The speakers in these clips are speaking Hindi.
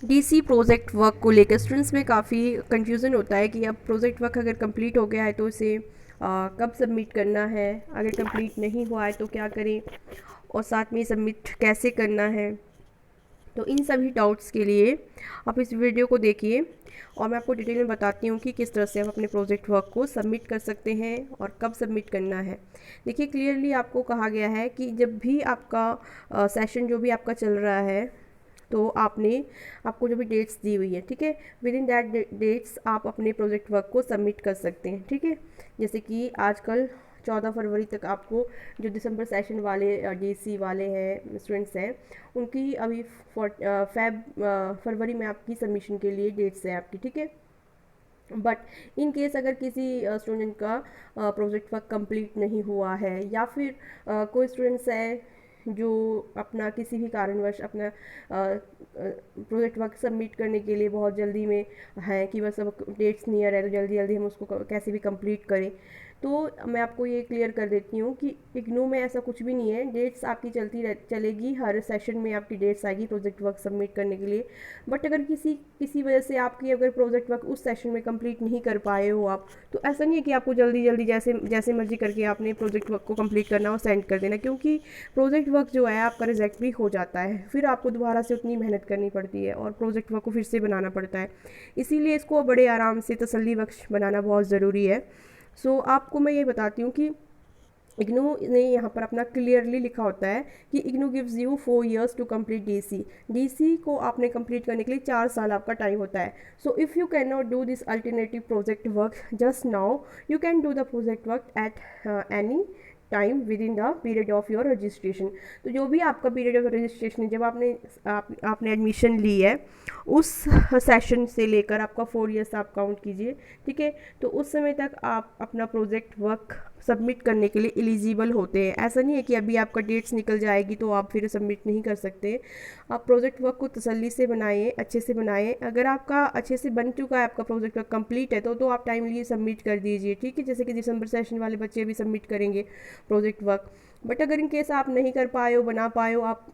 डीसी प्रोजेक्ट वर्क को लेकर स्टूडेंट्स में काफ़ी कंफ्यूजन होता है कि अब प्रोजेक्ट वर्क अगर कंप्लीट हो गया है तो इसे कब सबमिट करना है, अगर कंप्लीट नहीं हुआ है तो क्या करें, और साथ में सबमिट कैसे करना है। तो इन सभी डाउट्स के लिए आप इस वीडियो को देखिए और मैं आपको डिटेल में बताती हूँ कि किस तरह से आप अपने प्रोजेक्ट वर्क को सबमिट कर सकते हैं और कब सबमिट करना है। देखिए, क्लियरली आपको कहा गया है कि जब भी आपका सेशन जो भी आपका चल रहा है, तो आपको जो भी डेट्स दी हुई है, ठीक है, विद इन दैट डेट्स आप अपने प्रोजेक्ट वर्क को सबमिट कर सकते हैं, ठीक है। जैसे कि आजकल 14 फरवरी तक आपको जो दिसंबर सेशन वाले डीसी वाले हैं स्टूडेंट्स हैं, उनकी अभी फरवरी में आपकी सबमिशन के लिए डेट्स है आपकी, ठीक है। बट इन केस अगर किसी स्टूडेंट का प्रोजेक्ट वर्क कंप्लीट नहीं हुआ है, या फिर कोई स्टूडेंट्स है जो अपना किसी भी कारणवश अपना प्रोजेक्ट वर्क सबमिट करने के लिए बहुत जल्दी में है कि बस अब डेट्स नियर है तो जल्दी जल्दी हम उसको कैसे भी कंप्लीट करें, तो मैं आपको ये क्लियर कर देती हूँ कि इग्नू में ऐसा कुछ भी नहीं है। डेट्स आपकी चलेगी, हर सेशन में आपकी डेट्स आएगी प्रोजेक्ट वर्क सबमिट करने के लिए। बट अगर किसी वजह से आपकी अगर प्रोजेक्ट वर्क उस सेशन में कंप्लीट नहीं कर पाए हो आप, तो ऐसा नहीं है कि आपको जल्दी जल्दी जैसे जैसे मर्जी करके आपने प्रोजेक्ट वर्क को कंप्लीट करना और सेंड कर देना, क्योंकि प्रोजेक्ट वर्क जो है आपका रिजेक्ट भी हो जाता है, फिर आपको दोबारा से उतनी मेहनत करनी पड़ती है और प्रोजेक्ट वर्क को फिर से बनाना पड़ता है। इसीलिए इसको बड़े आराम से तसल्ली बख्श बनाना बहुत ज़रूरी है। आपको मैं ये बताती हूँ कि इग्नू ने यहाँ पर अपना क्लियरली लिखा होता है कि IGNOU gives you 4 years to complete DC. DC को आपने कंप्लीट करने के लिए 4 साल आपका टाइम होता है। So if you can not do this alternative project work just now, you can do the project work at any time with in the period of your registration. तो जो भी आपका पीरियड ऑफ रजिस्ट्रेशन है, जब आपने एडमिशन ली है, उस सेशन से लेकर आपका 4 years आप काउंट कीजिए, ठीक है। तो उस समय तक आप अपना प्रोजेक्ट वर्क सबमिट करने के लिए एलिजिबल होते हैं। ऐसा नहीं है कि अभी आपका डेट्स निकल जाएगी तो आप फिर सबमिट नहीं कर सकते। आप प्रोजेक्ट वर्क को तसल्ली से बनाएं, अच्छे से बनाएं। अगर आपका अच्छे से बन चुका है, आपका प्रोजेक्ट वर्क कंप्लीट है, तो आप टाइमली सबमिट कर दीजिए, ठीक है। जैसे कि दिसंबर सेशन वाले बच्चे भी सबमिट करेंगे प्रोजेक्ट वर्क। बट अगर इन केस आप नहीं कर पाए हो, बना पाए हो, आप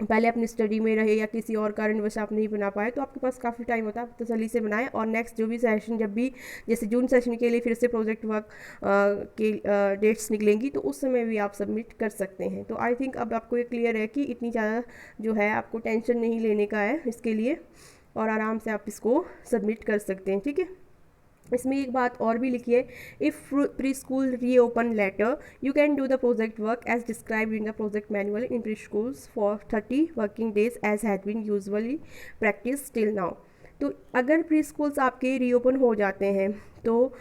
पहले अपनी स्टडी में रहे या किसी और कारणवश आप नहीं बना पाए, तो आपके पास काफ़ी टाइम होता है, आप तसल्ली से बनाएं। और नेक्स्ट जो भी सेशन, जब भी जैसे जून सेशन के लिए फिर से प्रोजेक्ट वर्क के डेट्स निकलेंगी, तो उस समय भी आप सबमिट कर सकते हैं। तो आई थिंक अब आपको ये क्लियर है कि इतनी ज़्यादा जो है आपको टेंशन नहीं लेने का है इसके लिए, और आराम से आप इसको सबमिट कर सकते हैं, ठीक है। इसमें एक बात और भी लिखी है, if pre school reopen later, you can do the project work as described in the project manual in pre schools for 30 working days as had been usually practice till now. तो अगर प्री स्कूल्स आपके रीओपन हो जाते हैं, तो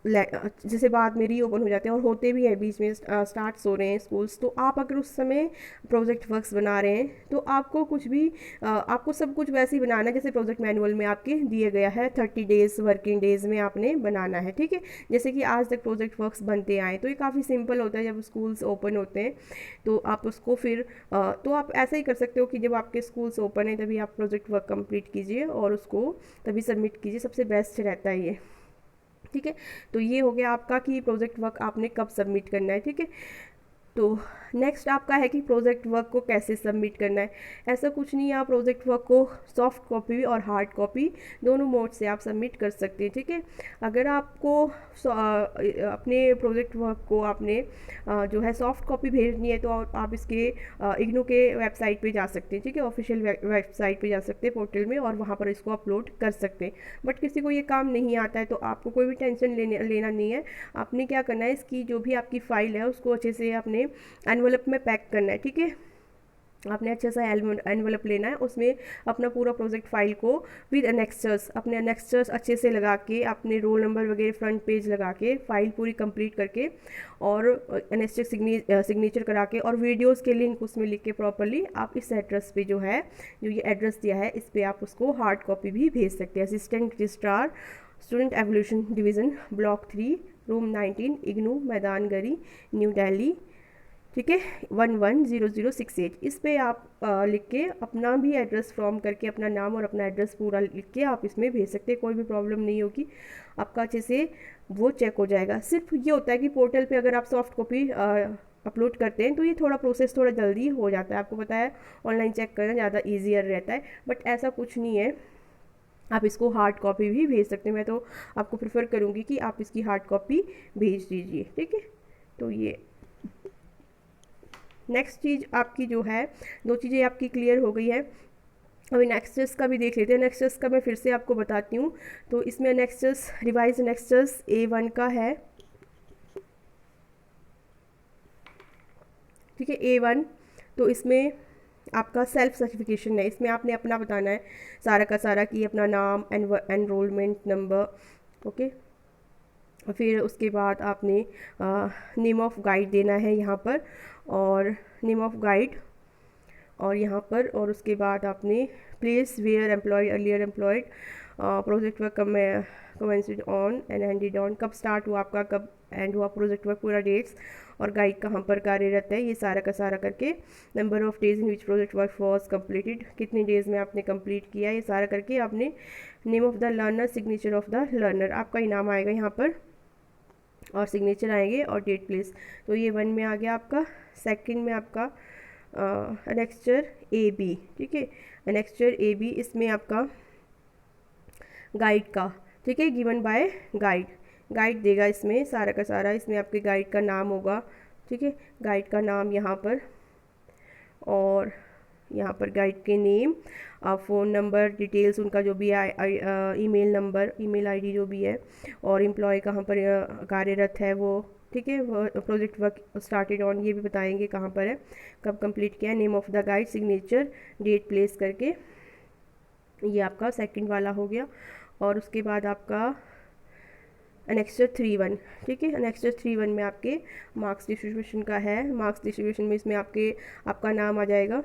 जैसे बाद में रीओपन हो जाते हैं और होते भी हैं, बीच में स्टार्ट्स हो रहे हैं स्कूल्स, तो आप अगर उस समय प्रोजेक्ट वर्क्स बना रहे हैं, तो आपको कुछ भी आपको सब कुछ वैसे ही बनाना है जैसे प्रोजेक्ट मैनुअल में आपके दिए गया है। 30 वर्किंग डेज में आपने बनाना है, ठीक है। जैसे कि आज तक प्रोजेक्ट वर्क्स बनते आए, तो ये काफ़ी सिंपल होता है। जब स्कूल्स ओपन होते हैं तो आप उसको फिर तो आप ऐसा ही कर सकते हो कि जब आपके स्कूल्स ओपन है तभी आप प्रोजेक्ट वर्क कंप्लीट कीजिए और उसको तभी सबमिट कीजिए, सबसे बेस्ट रहता है ये, ठीक है। तो ये हो गया आपका कि प्रोजेक्ट वर्क आपने कब सबमिट करना है, ठीक है। तो नेक्स्ट आपका है कि प्रोजेक्ट वर्क को कैसे सबमिट करना है। ऐसा कुछ नहीं है, आप प्रोजेक्ट वर्क को सॉफ्ट कॉपी और हार्ड कॉपी दोनों मोड से आप सबमिट कर सकते हैं, ठीक है। अगर आपको अपने प्रोजेक्ट वर्क को आपने जो है सॉफ्ट कॉपी भेजनी है, तो आप इसके इग्नू के वेबसाइट पे जा सकते हैं, ठीक है। ऑफिशियल वेबसाइट पे जा सकते हैं, पोर्टल में, और वहाँ पर इसको अपलोड कर सकते हैं। बट किसी को ये काम नहीं आता है तो आपको कोई भी टेंशन लेना नहीं है। आपने क्या करना है, इसकी जो भी आपकी फ़ाइल है उसको अच्छे से अपने एनवलप में पैक करना है, ठीक है। आपने अच्छा सा एनवलप लेना है, उसमें अपना पूरा प्रोजेक्ट फाइल को विद अनेक्स्टर्स, अपने अनेक्स्टर्स अच्छे से लगा के, अपने रोल नंबर वगैरह फ्रंट पेज लगा के, फाइल पूरी कंप्लीट करके, और अनेक्स्टर सिग्नेचर करा के, और वीडियोस के लिंक उसमें लिख के प्रॉपरली आप इस एड्रेस पे जो है, जो ये एड्रेस दिया है, इस पर आप उसको हार्ड कॉपी भी भेज सकते हैं। Assistant registrar, student evolution division, block 3, room 19, IGNOU, मैदान गरी, न्यू दिल्ली, ठीक है, 110068। इस पे आप लिख के अपना भी एड्रेस फॉर्म करके, अपना नाम और अपना एड्रेस पूरा लिख के आप इसमें भेज सकते हैं। कोई भी प्रॉब्लम नहीं होगी, आपका अच्छे से वो चेक हो जाएगा। सिर्फ ये होता है कि पोर्टल पे अगर आप सॉफ्ट कॉपी अपलोड करते हैं तो ये थोड़ा प्रोसेस थोड़ा जल्दी हो जाता है। आपको पता है ऑनलाइन चेक करना ज़्यादा ईजियर रहता है, बट ऐसा कुछ नहीं है, आप इसको हार्ड कॉपी भी भेज सकते हैं। मैं तो आपको प्रेफर करूँगी कि आप इसकी हार्ड कॉपी भेज दीजिए, ठीक है। तो ये नेक्स्ट चीज़ आपकी जो है, दो चीज़ें आपकी क्लियर हो गई है। अभी नेक्स्टस का भी देख लेते हैं। नेक्स्टस का मैं फिर से आपको बताती हूँ। तो इसमें नेक्स्टस रिवाइज नेक्स्टस A1 का है, ठीक है, A1। तो इसमें आपका सेल्फ सर्टिफिकेशन है, इसमें आपने अपना बताना है सारा का सारा, कि अपना नाम, एनरोलमेंट नंबर, ओके। फिर उसके बाद आपने नेम ऑफ गाइड देना है यहाँ पर, और नेम ऑफ गाइड और यहाँ पर, और उसके बाद आपने place where employed earlier employed, project work commenced on and ended on, कब स्टार्ट हुआ आपका, कब एंड हुआ प्रोजेक्ट वर्क, पूरा डेट्स, और गाइड कहाँ पर कार्यरत है, ये सारा का सारा करके, number of days in which project work was completed, कितने डेज में आपने कंप्लीट किया, ये सारा करके आपने name of the learner, signature of the learner, आपका इनाम आएगा यहाँ पर, और सिग्नेचर आएंगे, और डेट प्लेस। तो ये 1 में आ गया आपका। सेकंड में आपका एनेक्स्चर AB, ठीक है, एनेक्स्चर AB, इसमें आपका गाइड का, ठीक है, गिवन बाय गाइड, गाइड देगा इसमें सारा का सारा, इसमें आपके गाइड का नाम होगा, ठीक है, गाइड का नाम यहाँ पर, और यहाँ पर गाइड के नेम, फ़ोन नंबर, डिटेल्स उनका जो भी है, ईमेल नंबर, ईमेल आईडी जो भी है, और एम्प्लॉय कहाँ पर कार्यरत है वो, ठीक है, वो प्रोजेक्ट वर्क स्टार्टेड ऑन, ये भी बताएंगे कहाँ पर है, कब कंप्लीट किया है, name of the guide, signature, date place करके, ये आपका सेकंड वाला हो गया। और उसके बाद आपका एनेक्स्चर 3.1, ठीक है, एनेक्स्चर 3.1 में आपके मार्क्स डिस्ट्रीब्यूशन का है। मार्क्स डिस्ट्रीब्यूशन में इसमें आपका नाम आ जाएगा,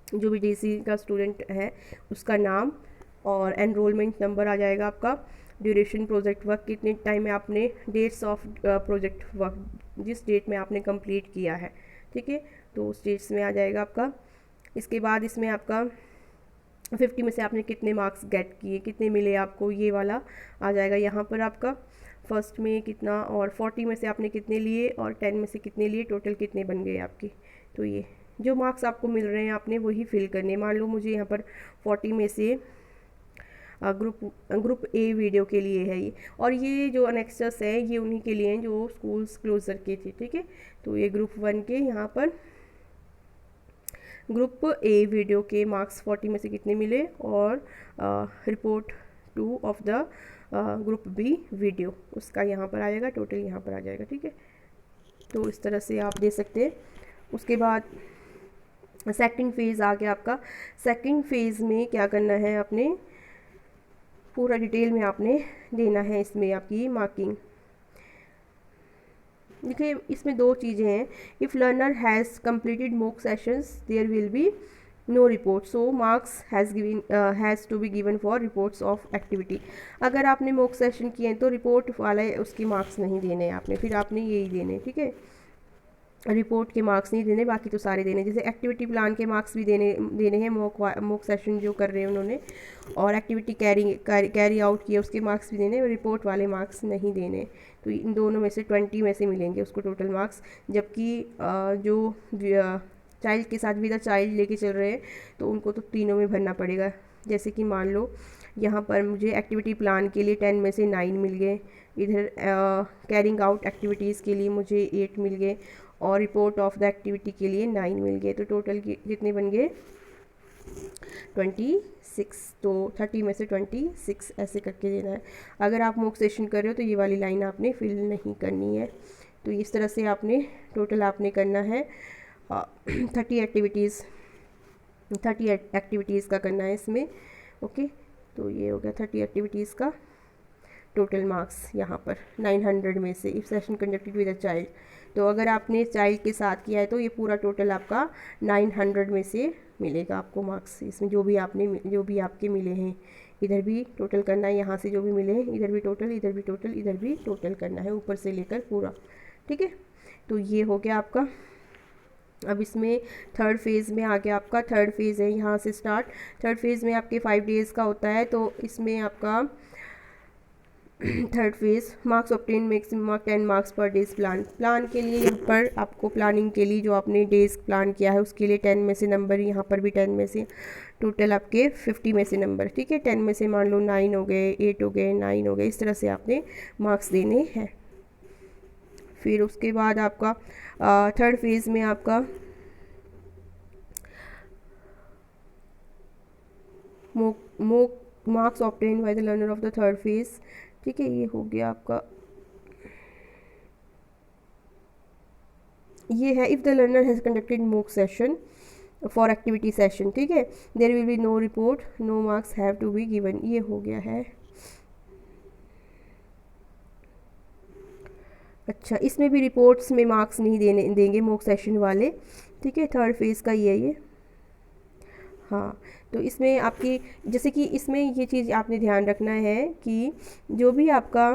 जो भी DC का स्टूडेंट है उसका नाम, और एनरोलमेंट नंबर आ जाएगा आपका, ड्यूरेशन प्रोजेक्ट वर्क, कितने टाइम में आपने, डेट्स ऑफ प्रोजेक्ट वर्क, जिस डेट में आपने कंप्लीट किया है, ठीक है, तो उस डेट्स में आ जाएगा आपका। इसके बाद इसमें आपका 50 में से आपने कितने मार्क्स गेट किए, कितने मिले आपको, ये वाला आ जाएगा यहाँ पर आपका, फर्स्ट में कितना, और 40 में से आपने कितने लिए, और 10 में से कितने लिए, टोटल कितने बन गए आपके। तो ये जो मार्क्स आपको मिल रहे हैं आपने वही फिल करने। मान लो मुझे यहाँ पर 40 में से ग्रुप A वीडियो के लिए है ये, और ये जो अनेक्सर्स है ये उन्हीं के लिए हैं जो स्कूल्स क्लोजर के थे, ठीक है। तो ये ग्रुप 1 के यहाँ पर ग्रुप A वीडियो के मार्क्स 40 में से कितने मिले, और report 2 of the group B video, उसका यहाँ पर आ जाएगा, टोटल यहाँ पर आ जाएगा, ठीक है। तो इस तरह से आप दे सकते हैं। उसके बाद सेकंड फेज़ आ गया आपका। सेकंड फेज़ में क्या करना है, आपने पूरा डिटेल में आपने देना है इसमें आपकी मार्किंग। देखिए इसमें दो चीज़ें हैं, if learner has completed mock sessions there will be no report, so marks has to be given for reports of activity. अगर आपने मॉक सेशन किए हैं तो रिपोर्ट वाला उसकी मार्क्स नहीं देने आपने, फिर आपने यही देने, ठीक है, रिपोर्ट के मार्क्स नहीं देने, बाकी तो सारे देने। जैसे एक्टिविटी प्लान के मार्क्स भी देने हैं, मॉक सेशन जो कर रहे हैं उन्होंने, और एक्टिविटी कैरी आउट किया उसके मार्क्स भी देने, रिपोर्ट वाले मार्क्स नहीं देने। तो इन दोनों में से 20 में से मिलेंगे उसको टोटल मार्क्स। जबकि जो चाइल्ड के साथ भी द चाइल्ड लेके चल रहे हैं तो उनको तो तीनों में भरना पड़ेगा। जैसे कि मान लो यहाँ पर मुझे एक्टिविटी प्लान के लिए 10 में से 9 मिल गए, इधर कैरिंग आउट एक्टिविटीज़ के लिए मुझे 8 मिल गए, और रिपोर्ट ऑफ द एक्टिविटी के लिए 9 मिल गए। तो टोटल कितने बन गए, 26। तो 30 में से 26 ऐसे करके देना है। अगर आप मॉक सेशन कर रहे हो तो ये वाली लाइन आपने फिल नहीं करनी है। तो इस तरह से आपने टोटल आपने करना है 30 एक्टिविटीज़ का करना है इसमें, ओके। तो ये हो गया 30 एक्टिविटीज़ का टोटल मार्क्स यहाँ पर 900 में से, if session conducted with a child. तो अगर आपने चाइल्ड के साथ किया है तो ये पूरा टोटल आपका 900 में से मिलेगा आपको मार्क्स। इसमें जो भी आपके मिले हैं, इधर भी टोटल करना है, यहाँ से जो भी मिले हैं इधर भी टोटल, इधर भी टोटल, इधर भी टोटल करना है, ऊपर से लेकर पूरा, ठीक है। तो ये हो गया आपका। अब इसमें थर्ड फेज़ में आ गया आपका। थर्ड फेज़ है यहाँ से स्टार्ट। थर्ड फेज़ में आपके 5 डेज़ का होता है। तो इसमें आपका third phase, marks obtain maximum 10 marks पर डेज प्लान के लिए यहाँ पर आपको प्लानिंग के लिए जो आपने डेज प्लान किया है उसके लिए 10 में से नंबर, यहाँ पर भी 10 में से, टोटल आपके 50 में से नंबर, ठीक है। 10 में से मान लो 9 हो गए, 8 हो गए, 9 हो गए, इस तरह से आपने मार्क्स देने हैं। फिर उसके बाद आपका थर्ड फेज़ में आपका marks obtain by the learner of the third phase, ठीक है। ये हो गया आपका, ये है if the learner has conducted mock session for activity session, ठीक है, there will be no report, no marks have to be given, ये हो गया है। अच्छा, इसमें भी रिपोर्ट्स में मार्क्स नहीं देंगे मॉक सेशन वाले, ठीक है। थर्ड फेज़ का ये हाँ, तो इसमें आपकी, जैसे कि इसमें ये चीज़ आपने ध्यान रखना है कि जो भी आपका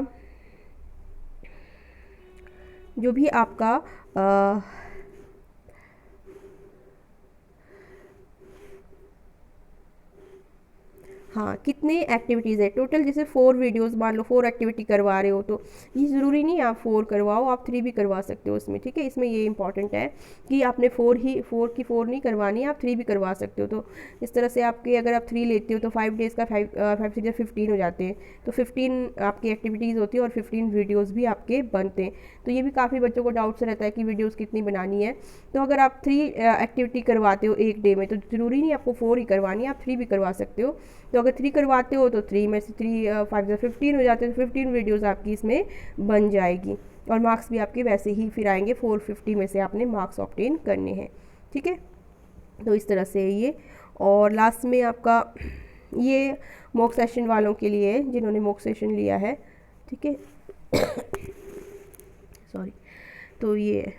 हाँ, कितने एक्टिविटीज़ है टोटल, जैसे 4 वीडियोस मान लो 4 एक्टिविटी करवा रहे हो, तो ये ज़रूरी नहीं आप 4 करवाओ, आप 3 भी करवा सकते हो उसमें, ठीक है। इसमें ये इंपॉर्टेंट है कि आपने 4 नहीं करवानी, आप 3 भी करवा सकते हो। तो इस तरह से आपके, अगर आप 3 लेते हो तो 5 डेज़ का 5 से 15 हो जाते हैं, तो 15 आपकी एक्टिविटीज़ होती है और 15 वीडियोज़ भी आपके बनते हैं। तो ये भी काफ़ी बच्चों को डाउट्स रहता है कि वीडियोज़ कितनी बनानी है। तो अगर आप 3 एक्टिविटी करवाते हो एक डे में, तो ज़रूरी नहीं आपको 4 ही करवानी है, आप 3 भी करवा सकते हो। तो अगर 3 करवाते हो तो 3 में से 3 5 से 15 हो जाते हैं, तो 15 वीडियोज़ आपकी इसमें बन जाएगी, और मार्क्स भी आपके वैसे ही फिर आएंगे, 450 में से आपने मार्क्स ऑब्टेन करने हैं, ठीक है। तो इस तरह से ये, और लास्ट में आपका ये मॉक सेशन वालों के लिए है, जिन्होंने मॉक सेशन लिया है, ठीक है। सॉरी, तो ये,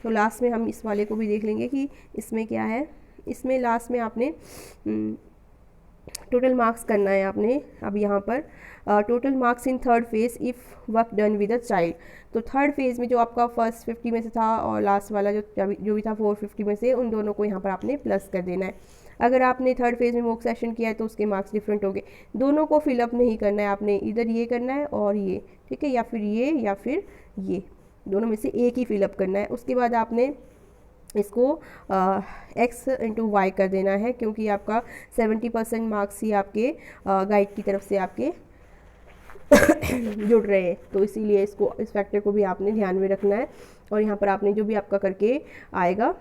तो लास्ट में हम इस वाले को भी देख लेंगे कि इसमें क्या है। इसमें लास्ट में आपने टोटल मार्क्स करना है आपने, अब यहाँ पर total marks in third phase if work done with a child. तो थर्ड फेज में जो आपका फर्स्ट 50 में से था और लास्ट वाला जो भी था 450 में से, उन दोनों को यहाँ पर आपने प्लस कर देना है। अगर आपने थर्ड फेज में मॉक सेशन किया है तो उसके मार्क्स डिफरेंट हो गए, दोनों को फिलअप नहीं करना है आपने, इधर ये करना है और ये, ठीक है, या फिर ये या फिर ये, दोनों में से एक ही फिलअप करना है। उसके बाद आपने इसको x इंटू वाई कर देना है, क्योंकि आपका 70% मार्क्स ही आपके गाइड की तरफ से आपके जुड़ रहे हैं, तो इसीलिए इस फैक्टर को भी आपने ध्यान में रखना है। और यहाँ पर आपने जो भी आपका करके आएगा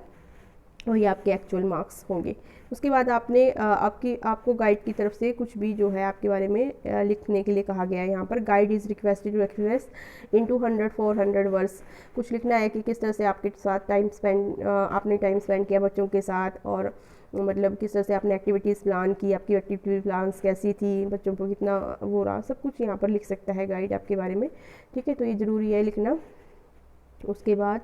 वही आपके एक्चुअल मार्क्स होंगे। उसके बाद आपने आपको गाइड की तरफ से कुछ भी जो है आपके बारे में लिखने के लिए कहा गया है। यहाँ पर guide is requested to express into 100 400 words, कुछ लिखना है कि किस तरह से आपके साथ आपने टाइम स्पेंड किया बच्चों के साथ, और मतलब किस तरह से आपने एक्टिविटीज़ प्लान की, आपकी एक्टिविटी प्लान्स कैसी थी, बच्चों को कितना वो रहा, सब कुछ यहाँ पर लिख सकता है गाइड आपके बारे में, ठीक है। तो ये ज़रूरी है लिखना। उसके बाद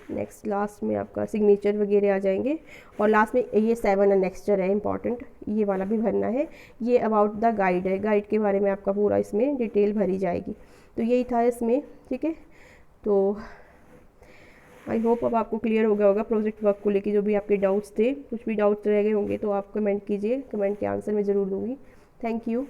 नेक्स्ट लास्ट में आपका सिग्नेचर वगैरह आ जाएंगे, और लास्ट में ये 7 अनेक्स्चर है इंपॉर्टेंट, ये वाला भी भरना है। ये अबाउट द गाइड है, गाइड के बारे में आपका पूरा इसमें डिटेल भरी जाएगी। तो यही था इसमें, ठीक है। तो आई होप अब आपको क्लियर हो गया होगा प्रोजेक्ट वर्क को लेके, जो भी आपके डाउट्स थे, कुछ भी डाउट्स रह गए होंगे तो आप कमेंट कीजिए, कमेंट के आंसर मैं ज़रूर दूँगी। Thank you.